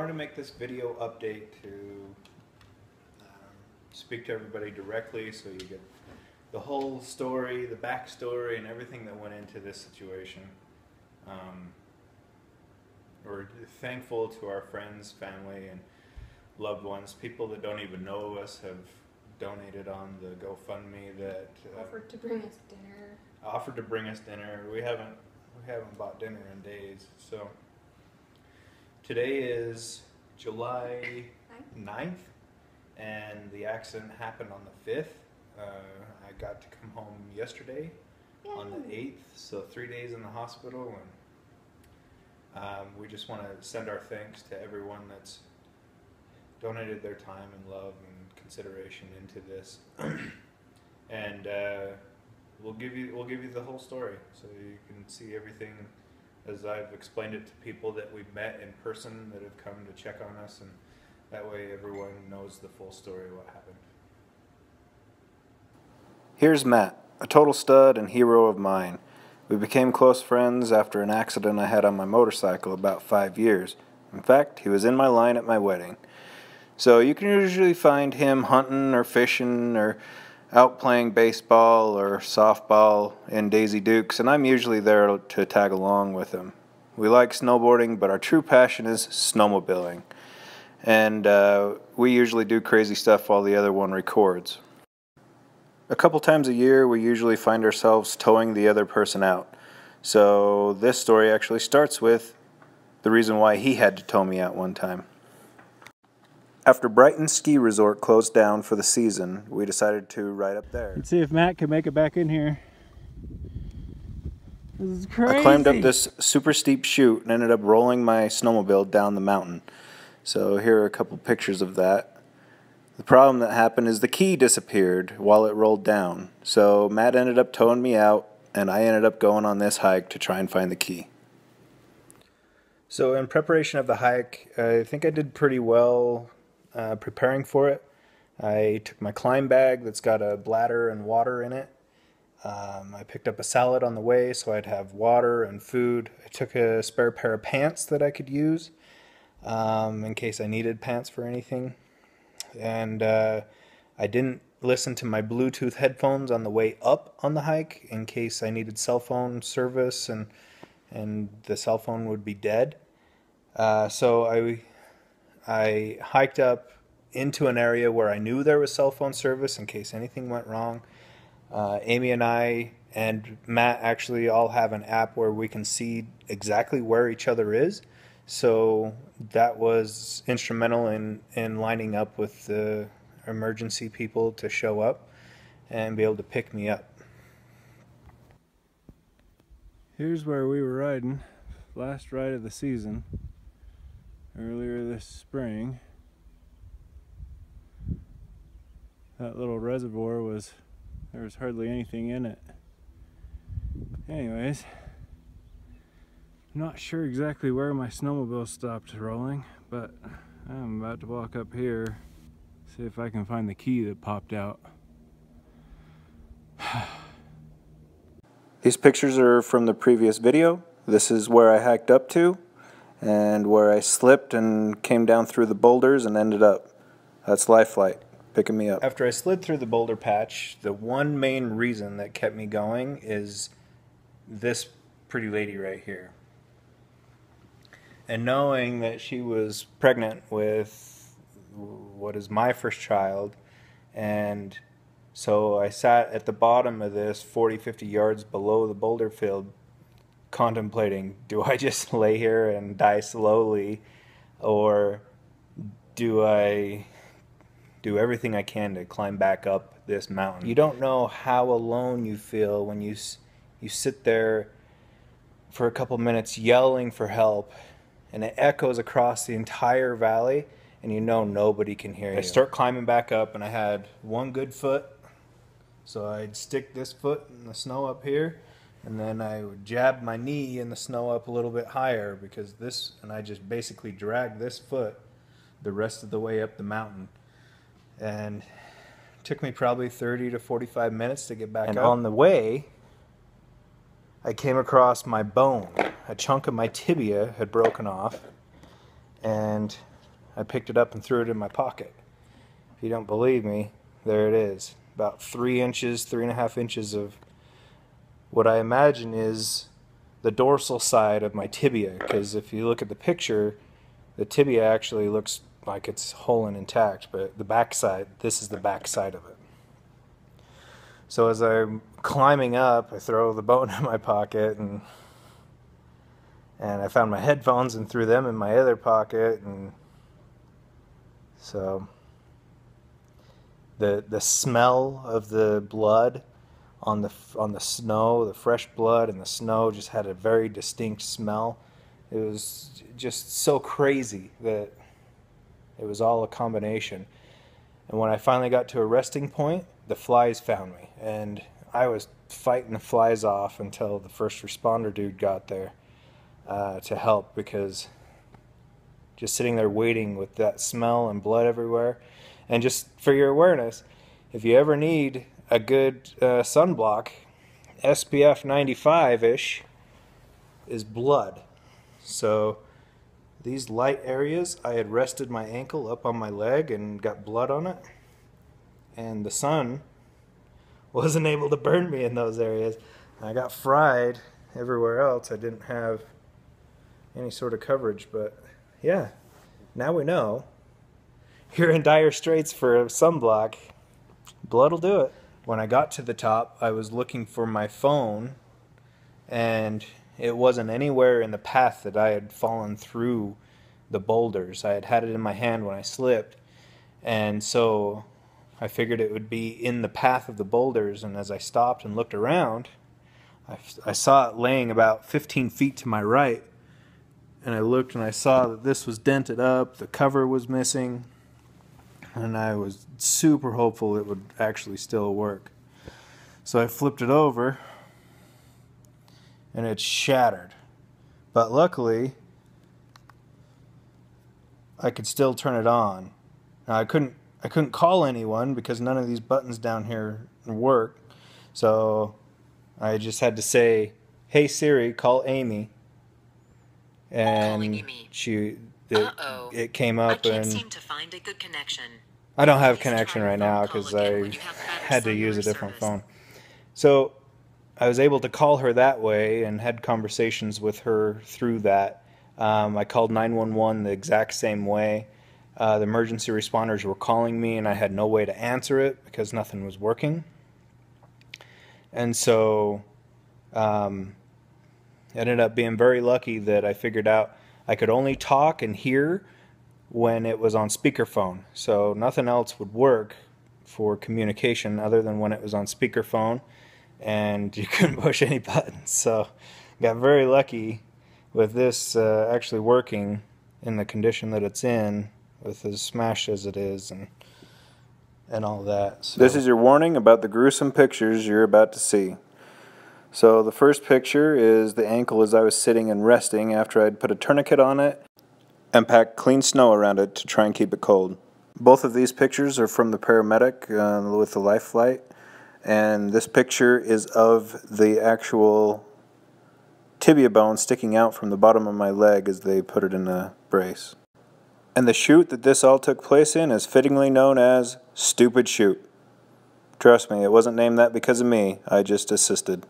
wanted to make this video update to speak to everybody directly so you get the whole story, the backstory, and everything that went into this situation. We're thankful to our friends, family, and loved ones. People that don't even know us have donated on the GoFundMe that offered to bring us dinner. We haven't bought dinner in days. So today is July 9th, and the accident happened on the 5th. I got to come home yesterday. Yay. On the 8th, so 3 days in the hospital, and we just want to send our thanks to everyone that's donated their time and love and consideration into this. And we'll give you the whole story so you can see everything as I've explained it to people that we've met in person that have come to check on us, and that way everyone knows the full story of what happened. Here's Matt, a total stud and hero of mine. We became close friends after an accident I had on my motorcycle about 5 years. In fact, he was in my line at my wedding. So you can usually find him hunting or fishing or out playing baseball or softball in Daisy Dukes, and I'm usually there to tag along with him. We like snowboarding, but our true passion is snowmobiling. And we usually do crazy stuff while the other one records. A couple times a year, we usually find ourselves towing the other person out. So this story actually starts with the reason why he had to tow me out one time. After Brighton ski resort closed down for the season, we decided to ride up there. Let's see if Matt can make it back in here. This is crazy. I climbed up this super steep chute and ended up rolling my snowmobile down the mountain. So here are a couple pictures of that. The problem that happened is the key disappeared while it rolled down. So Matt ended up towing me out, and I ended up going on this hike to try and find the key. So in preparation of the hike, I think I did pretty well preparing for it. I took my climb bag that's got a bladder and water in it. I picked up a salad on the way so I'd have water and food. I took a spare pair of pants that I could use in case I needed pants for anything. And I didn't listen to my Bluetooth headphones on the way up on the hike in case I needed cell phone service and the cell phone would be dead. So I hiked up into an area where I knew there was cell phone service in case anything went wrong. Amy and I and Matt actually all have an app where we can see exactly where each other is. So that was instrumental in lining up with the emergency people to show up and be able to pick me up. Here's where we were riding, last ride of the season, earlier this spring. That little reservoir there was hardly anything in it. Anyways, I'm not sure exactly where my snowmobile stopped rolling, but I'm about to walk up here, see if I can find the key that popped out. These pictures are from the previous video. This is where I hiked up to and where I slipped and came down through the boulders and ended up. That's Life Flight picking me up. After I slid through the boulder patch, the one main reason that kept me going is this pretty lady right here. And knowing that she was pregnant with what is my first child, and so I sat at the bottom of this 40-50 yards below the boulder field contemplating, do I just lay here and die slowly, or do I do everything I can to climb back up this mountain? You don't know how alone you feel when you sit there for a couple minutes yelling for help, and it echoes across the entire valley, and you know nobody can hear you. I start climbing back up, and I had one good foot, so I'd stick this foot in the snow up here, and then I would jab my knee in the snow up a little bit higher and I just basically dragged this foot the rest of the way up the mountain. And it took me probably 30 to 45 minutes to get back up. And on the way, I came across my bone. A chunk of my tibia had broken off, and I picked it up and threw it in my pocket. If you don't believe me, there it is. About 3 inches, 3.5 inches of what I imagine is the dorsal side of my tibia, because if you look at the picture, the tibia actually looks like it's whole and intact, but the backside, this is the backside of it. So as I'm climbing up, I throw the bone in my pocket, and I found my headphones and threw them in my other pocket, and so the smell of the blood on the snow, the fresh blood and the snow just had a very distinct smell. It was just so crazy that it was all a combination. And when I finally got to a resting point, the flies found me, and I was fighting the flies off until the first responder dude got there to help, because just sitting there waiting with that smell and blood everywhere. And just for your awareness, if you ever need a good sunblock, SPF 95-ish is blood. So these light areas, I had rested my ankle up on my leg and got blood on it, and the sun wasn't able to burn me in those areas. I got fried everywhere else. I didn't have any sort of coverage, but yeah, now we know. You're in dire straits for a sunblock, blood will do it. When I got to the top, I was looking for my phone, and it wasn't anywhere in the path that I had fallen through the boulders. I had it in my hand when I slipped, and so I figured it would be in the path of the boulders, and as I stopped and looked around, I saw it laying about 15 feet to my right, and I looked and I saw that this was dented up, the cover was missing, and I was super hopeful it would actually still work. So I flipped it over, and it shattered. But luckily, I could still turn it on. Now I couldn't call anyone because none of these buttons down here work. So I just had to say, "Hey Siri, call Amy." And it came up, I can't and seem to find a good connection. I don't have Please connection try right phone now call because again I when you have better had to use a cellular different service. phone. So I was able to call her that way and had conversations with her through that. I called 911 the exact same way. The emergency responders were calling me, and I had no way to answer it because nothing was working. And so ended up being very lucky that I figured out I could only talk and hear when it was on speakerphone. So nothing else would work for communication other than when it was on speakerphone, and you couldn't push any buttons. So got very lucky with this actually working in the condition that it's in, with as smashed as it is and all that. So This is your warning about the gruesome pictures you're about to see. So the first picture is the ankle as I was sitting and resting after I'd put a tourniquet on it and packed clean snow around it to try and keep it cold. Both of these pictures are from the paramedic with the life flight, and this picture is of the actual tibia bone sticking out from the bottom of my leg as they put it in a brace. And the chute that this all took place in is fittingly known as Stupid Chute. Trust me, it wasn't named that because of me, I just assisted.